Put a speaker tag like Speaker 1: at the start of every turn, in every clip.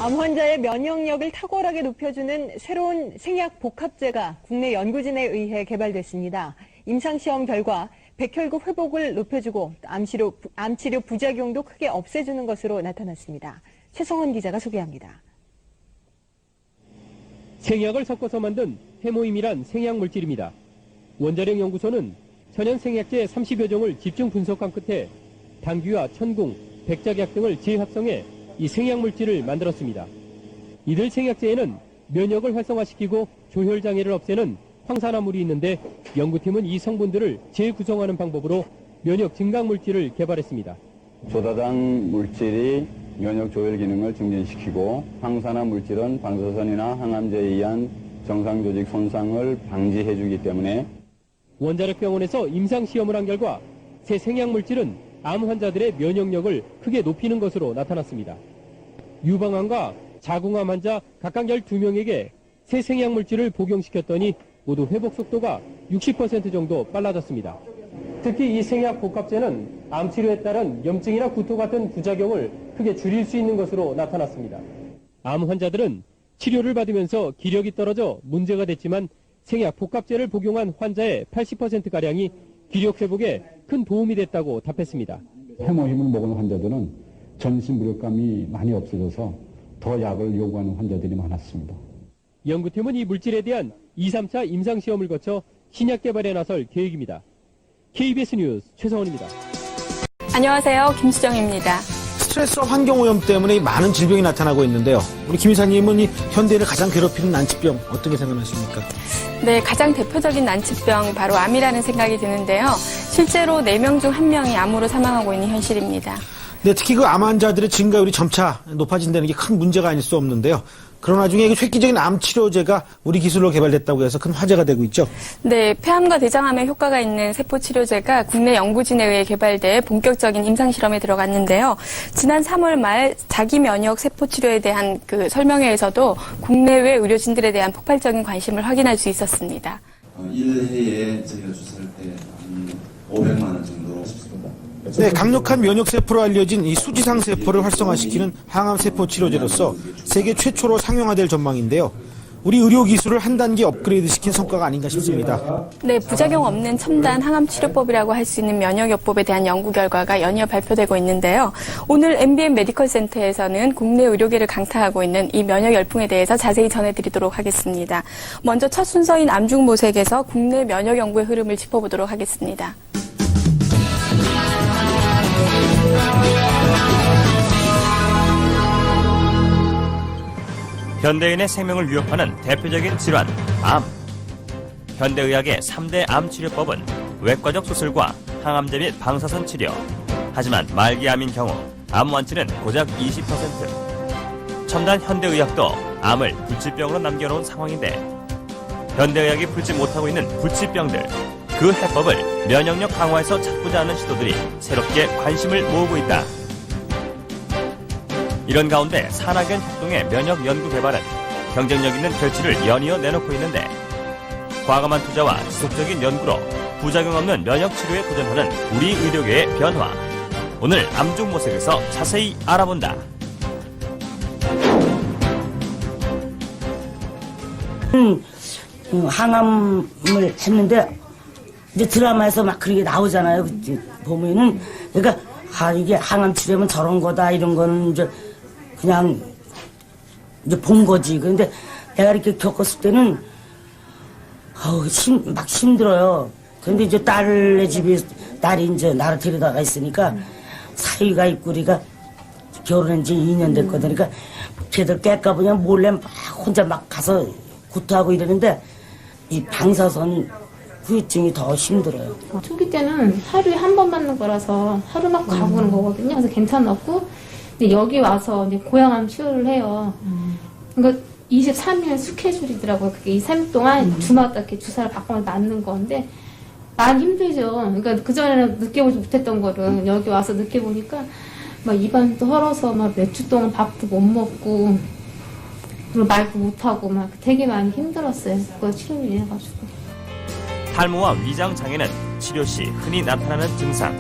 Speaker 1: 암 환자의 면역력을 탁월하게 높여주는 새로운 생약 복합제가 국내 연구진에 의해 개발됐습니다. 임상시험 결과 백혈구 회복을 높여주고 암치료 부작용도 크게 없애주는 것으로 나타났습니다. 최성원 기자가 소개합니다.
Speaker 2: 생약을 섞어서 만든 해모임이란 생약물질입니다. 원자력 연구소는 천연 생약제 30여 종을 집중 분석한 끝에 당귀와 천궁, 백작약 등을 재합성해 이 생약물질을 만들었습니다. 이들 생약제에는 면역을 활성화시키고 조혈장애를 없애는 황산화물이 있는데 연구팀은 이 성분들을 재구성하는 방법으로 면역 증강물질을 개발했습니다.
Speaker 3: 조다당 물질이 면역 조혈 기능을 증진시키고 황산화 물질은 방사선이나 항암제에 의한 정상 조직 손상을 방지해주기 때문에
Speaker 2: 원자력병원에서 임상시험을 한 결과 새 생약물질은 암 환자들의 면역력을 크게 높이는 것으로 나타났습니다. 유방암과 자궁암 환자 각각 12명에게 새 생약물질을 복용시켰더니 모두 회복 속도가 60% 정도 빨라졌습니다. 특히 이 생약 복합제는 암 치료에 따른 염증이나 구토 같은 부작용을 크게 줄일 수 있는 것으로 나타났습니다. 암 환자들은 치료를 받으면서 기력이 떨어져 문제가 됐지만 생약 복합제를 복용한 환자의 80%가량이 기력 회복에 큰 도움이 됐다고 답했습니다.
Speaker 4: 해모힘을 먹은 환자들은 전신 무력감이 많이 없어져서 더 약을 요구하는 환자들이 많았습니다.
Speaker 2: 연구팀은 이 물질에 대한 2, 3차 임상시험을 거쳐 신약 개발에 나설 계획입니다. KBS 뉴스 최성원입니다.
Speaker 5: 안녕하세요. 김수정입니다.
Speaker 6: 스트레스와 환경오염 때문에 많은 질병이 나타나고 있는데요. 우리 김 이사님은 이 현대인을 가장 괴롭히는 난치병 어떻게 생각하십니까?
Speaker 5: 네, 가장 대표적인 난치병 바로 암이라는 생각이 드는데요. 실제로 4명 중 1명이 암으로 사망하고 있는 현실입니다.
Speaker 6: 네, 특히 그 암 환자들의 증가율이 점차 높아진다는 게 큰 문제가 아닐 수 없는데요. 그러나 중에 그 획기적인 암 치료제가 우리 기술로 개발됐다고 해서 큰 화제가 되고 있죠.
Speaker 5: 네, 폐암과 대장암에 효과가 있는 세포 치료제가 국내 연구진에 의해 개발돼 본격적인 임상 실험에 들어갔는데요. 지난 3월 말 자기 면역 세포 치료에 대한 그 설명회에서도 국내외 의료진들에 대한 폭발적인 관심을 확인할 수 있었습니다.
Speaker 7: 1회에 저희가 주사할 때 500만 원 정도 싶습니다.
Speaker 6: 네, 강력한 면역세포로 알려진 이 수지상 세포를 활성화시키는 항암세포 치료제로서 세계 최초로 상용화될 전망인데요. 우리 의료 기술을 한 단계 업그레이드 시킨 성과가 아닌가 싶습니다.
Speaker 5: 네, 부작용 없는 첨단 항암 치료법이라고 할 수 있는 면역요법에 대한 연구 결과가 연이어 발표되고 있는데요. 오늘 MBM 메디컬 센터에서는 국내 의료계를 강타하고 있는 이 면역 열풍에 대해서 자세히 전해드리도록 하겠습니다. 먼저 첫 순서인 암중모색에서 국내 면역 연구의 흐름을 짚어보도록 하겠습니다.
Speaker 8: 현대인의 생명을 위협하는 대표적인 질환, 암. 현대의학의 3대 암 치료법은 외과적 수술과 항암제 및 방사선 치료. 하지만 말기암인 경우 암 완치는 고작 20%. 첨단 현대의학도 암을 불치병으로 남겨놓은 상황인데 현대의학이 풀지 못하고 있는 불치병들, 그 해법을 면역력 강화에서 찾고자 하는 시도들이 새롭게 관심을 모으고 있다. 이런 가운데 산학연 협동의 면역 연구 개발은 경쟁력 있는 결실을 연이어 내놓고 있는데 과감한 투자와 지속적인 연구로 부작용 없는 면역 치료에 도전하는 우리 의료계의 변화. 오늘 암중모색에서 자세히 알아본다.
Speaker 9: 항암을 했는데 이제 드라마에서 막 그렇게 나오잖아요. 보면은 그러니까 이게 항암 치료면 저런 거다 이런 거는 이제 그냥 이제 본 거지. 그런데 내가 이렇게 겪었을 때는 막 힘들어요. 근데 이제 딸네 집에 딸이 이제 나를 데려다가 있으니까 사위가 있고 우리가 결혼한 지 2년 됐거든. 그러니까 걔들 깰까 보냐 몰래 막 혼자 막 가서 구토하고 이러는데 이 방사선 후유증이 더 힘들어요.
Speaker 10: 초기 때는 하루에 한 번 맞는 거라서 하루 막 가고 그런 거거든요. 그래서 괜찮았고, 근데 여기 와서 이제 고양암 치료를 해요. 그러니까 23일 스케줄이더라고요. 그게 2, 3일 동안 주마다 이렇게 주사를 바꿔서 맞는 건데, 많이 힘들죠. 그러니까 그전에는 느껴보지 못했던 거를 여기 와서 느껴보니까 막 입안도 헐어서 막 몇 주 동안 밥도 못 먹고, 그리고 말도 못하고 막 되게 많이 힘들었어요. 그거 치료를 해가지고.
Speaker 8: 탈모와 위장 장애는 치료 시 흔히 나타나는 증상.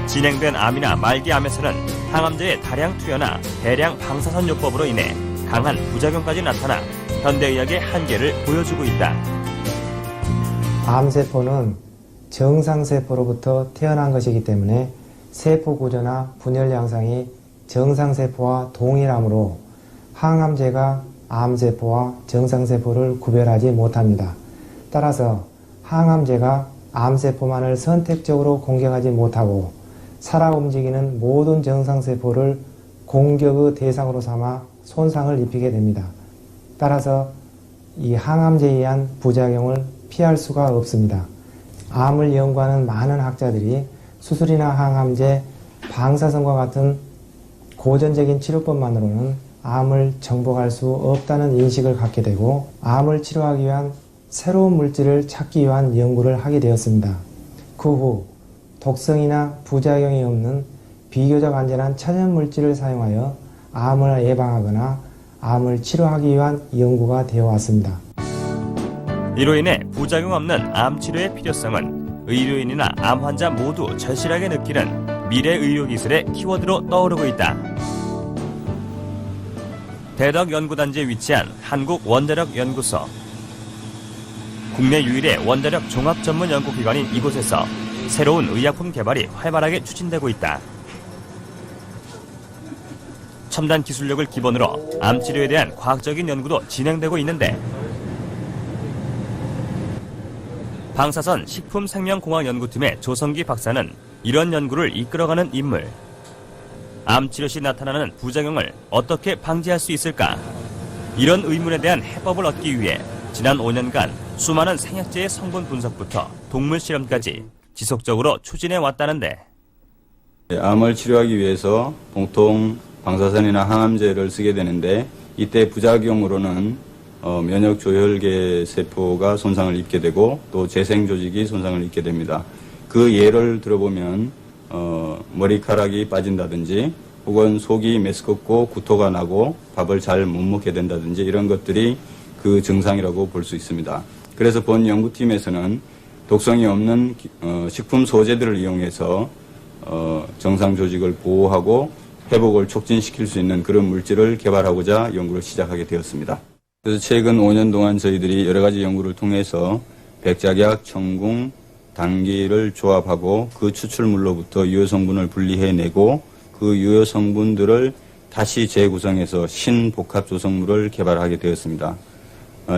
Speaker 8: 진행된 암이나 말기암에서는 항암제의 다량 투여나 대량 방사선 요법으로 인해 강한 부작용까지 나타나 현대의학의 한계를 보여주고 있다.
Speaker 11: 암세포는 정상세포로부터 태어난 것이기 때문에 세포 구조나 분열 양상이 정상세포와 동일하므로 항암제가 암세포와 정상세포를 구별하지 못합니다. 따라서 항암제가 암세포만을 선택적으로 공격하지 못하고 살아 움직이는 모든 정상세포를 공격의 대상으로 삼아 손상을 입히게 됩니다. 따라서 이 항암제에 의한 부작용을 피할 수가 없습니다. 암을 연구하는 많은 학자들이 수술이나 항암제, 방사선과 같은 고전적인 치료법만으로는 암을 정복할 수 없다는 인식을 갖게 되고 암을 치료하기 위한 새로운 물질을 찾기 위한 연구를 하게 되었습니다. 그 후 독성이나 부작용이 없는 비교적 안전한 천연 물질을 사용하여 암을 예방하거나 암을 치료하기 위한 연구가 되어 왔습니다.
Speaker 8: 이로 인해 부작용 없는 암 치료의 필요성은 의료인이나 암 환자 모두 절실하게 느끼는 미래 의료 기술의 키워드로 떠오르고 있다. 대덕 연구단지에 위치한 한국원자력 연구소. 국내 유일의 원자력 종합 전문 연구기관인 이곳에서 새로운 의약품 개발이 활발하게 추진되고 있다. 첨단 기술력을 기본으로 암 치료에 대한 과학적인 연구도 진행되고 있는데 방사선 식품생명공학연구팀의 조성기 박사는 이런 연구를 이끌어가는 인물. 암 치료 시 나타나는 부작용을 어떻게 방지할 수 있을까? 이런 의문에 대한 해법을 얻기 위해 지난 5년간 수많은 생약제의 성분 분석부터 동물 실험까지 지속적으로 추진해 왔다는데
Speaker 3: 암을 치료하기 위해서 보통 방사선이나 항암제를 쓰게 되는데 이때 부작용으로는 면역 조혈계 세포가 손상을 입게 되고 또 재생 조직이 손상을 입게 됩니다. 그 예를 들어보면 머리카락이 빠진다든지 혹은 속이 메스껍고 구토가 나고 밥을 잘 못 먹게 된다든지 이런 것들이 그 증상이라고 볼 수 있습니다. 그래서 본 연구팀에서는 독성이 없는 식품 소재들을 이용해서 정상 조직을 보호하고 회복을 촉진시킬 수 있는 그런 물질을 개발하고자 연구를 시작하게 되었습니다. 그래서 최근 5년 동안 저희들이 여러 가지 연구를 통해서 백작약, 청궁, 당귀를 조합하고 그 추출물로부터 유효 성분을 분리해내고 그 유효 성분들을 다시 재구성해서 신복합 조성물을 개발하게 되었습니다.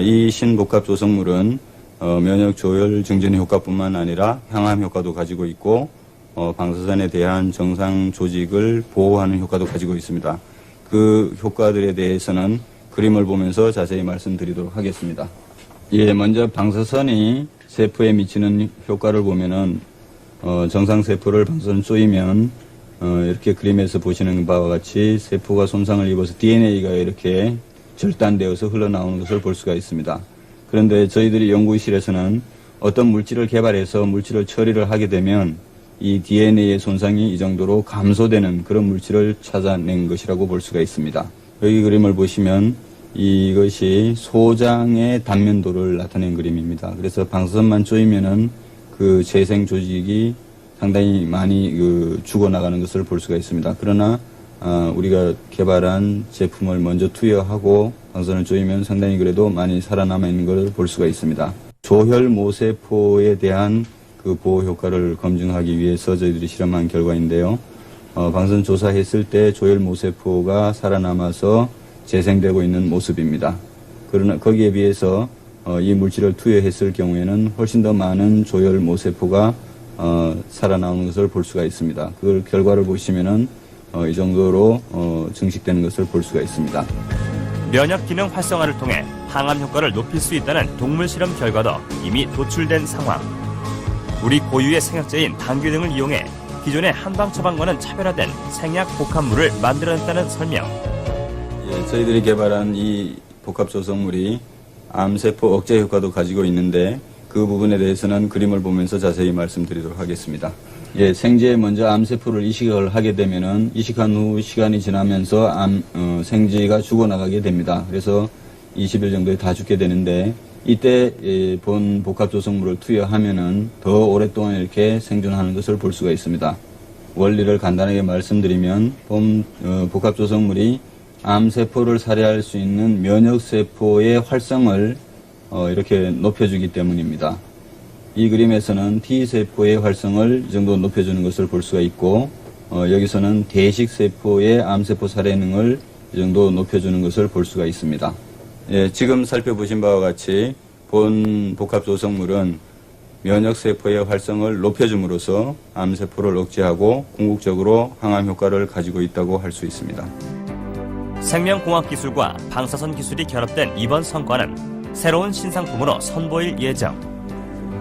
Speaker 3: 이 신복합 조성물은 면역 조혈 증진 효과뿐만 아니라 항암 효과도 가지고 있고 방사선에 대한 정상 조직을 보호하는 효과도 가지고 있습니다. 그 효과들에 대해서는 그림을 보면서 자세히 말씀드리도록 하겠습니다. 예, 먼저 방사선이 세포에 미치는 효과를 보면은 정상 세포를 방사선 쏘이면 이렇게 그림에서 보시는 바와 같이 세포가 손상을 입어서 DNA가 이렇게 절단되어서 흘러나오는 것을 볼 수가 있습니다. 그런데 저희들이 연구실에서는 어떤 물질을 개발해서 물질을 처리를 하게 되면 이 DNA의 손상이 이 정도로 감소되는 그런 물질을 찾아낸 것이라고 볼 수가 있습니다. 여기 그림을 보시면 이것이 소장의 단면도를 나타낸 그림입니다. 그래서 방사선만 쪼이면은 그 재생 조직이 상당히 많이 죽어나가는 것을 볼 수가 있습니다. 그러나 우리가 개발한 제품을 먼저 투여하고 방사선을 쪼이면 상당히 그래도 많이 살아남아 있는 것을 볼 수가 있습니다. 조혈 모세포에 대한 그 보호 효과를 검증하기 위해서 저희들이 실험한 결과인데요. 방사선 조사했을 때 조혈 모세포가 살아남아서 재생되고 있는 모습입니다. 그러나 거기에 비해서 이 물질을 투여했을 경우에는 훨씬 더 많은 조혈 모세포가 살아나오는 것을 볼 수가 있습니다. 그 결과를 보시면은 이 정도로 증식되는 것을 볼 수가 있습니다.
Speaker 8: 면역 기능 활성화를 통해 항암 효과를 높일 수 있다는 동물 실험 결과도 이미 도출된 상황. 우리 고유의 생약제인 당귀 등을 이용해 기존의 한방 처방과는 차별화된 생약 복합물을 만들어냈다는 설명.
Speaker 3: 예, 저희들이 개발한 이 복합 조성물이 암세포 억제 효과도 가지고 있는데 그 부분에 대해서는 그림을 보면서 자세히 말씀드리도록 하겠습니다. 예, 생제에 먼저 암세포를 이식을 하게 되면은 이식한 후 시간이 지나면서 생쥐가 죽어나가게 됩니다. 그래서 20일 정도에 다 죽게 되는데 이때 본 복합 조성물을 투여하면은 더 오랫동안 이렇게 생존하는 것을 볼 수가 있습니다. 원리를 간단하게 말씀드리면 본 복합 조성물이 암세포를 살해할 수 있는 면역세포의 활성을 이렇게 높여주기 때문입니다. 이 그림에서는 T세포의 활성을 이 정도 높여주는 것을 볼 수가 있고 여기서는 대식세포의 암세포 살해능을 이 정도 높여주는 것을 볼 수가 있습니다. 예, 지금 살펴보신 바와 같이 본 복합조성물은 면역세포의 활성을 높여줌으로써 암세포를 억제하고 궁극적으로 항암 효과를 가지고 있다고 할 수 있습니다.
Speaker 8: 생명공학 기술과 방사선 기술이 결합된 이번 성과는 새로운 신상품으로 선보일 예정.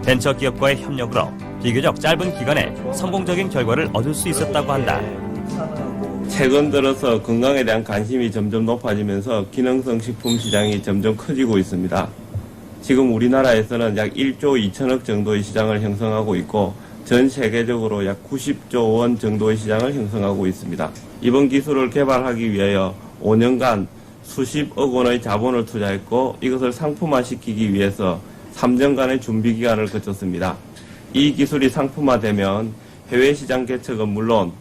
Speaker 8: 벤처기업과의 협력으로 비교적 짧은 기간에 성공적인 결과를 얻을 수 있었다고 한다.
Speaker 12: 최근 들어서 건강에 대한 관심이 점점 높아지면서 기능성 식품 시장이 점점 커지고 있습니다. 지금 우리나라에서는 약 1조 2천억 정도의 시장을 형성하고 있고 전 세계적으로 약 90조 원 정도의 시장을 형성하고 있습니다. 이번 기술을 개발하기 위하여 5년간 수십억 원의 자본을 투자했고 이것을 상품화시키기 위해서 3년간의 준비 기간을 거쳤습니다. 이 기술이 상품화되면 해외 시장 개척은 물론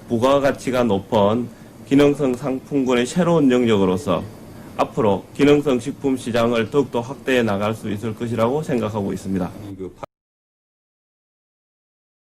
Speaker 12: 부가가치가 높은 기능성 상품군의 새로운 영역으로서 앞으로 기능성 식품 시장을 더욱더 확대해 나갈 수 있을 것이라고 생각하고 있습니다.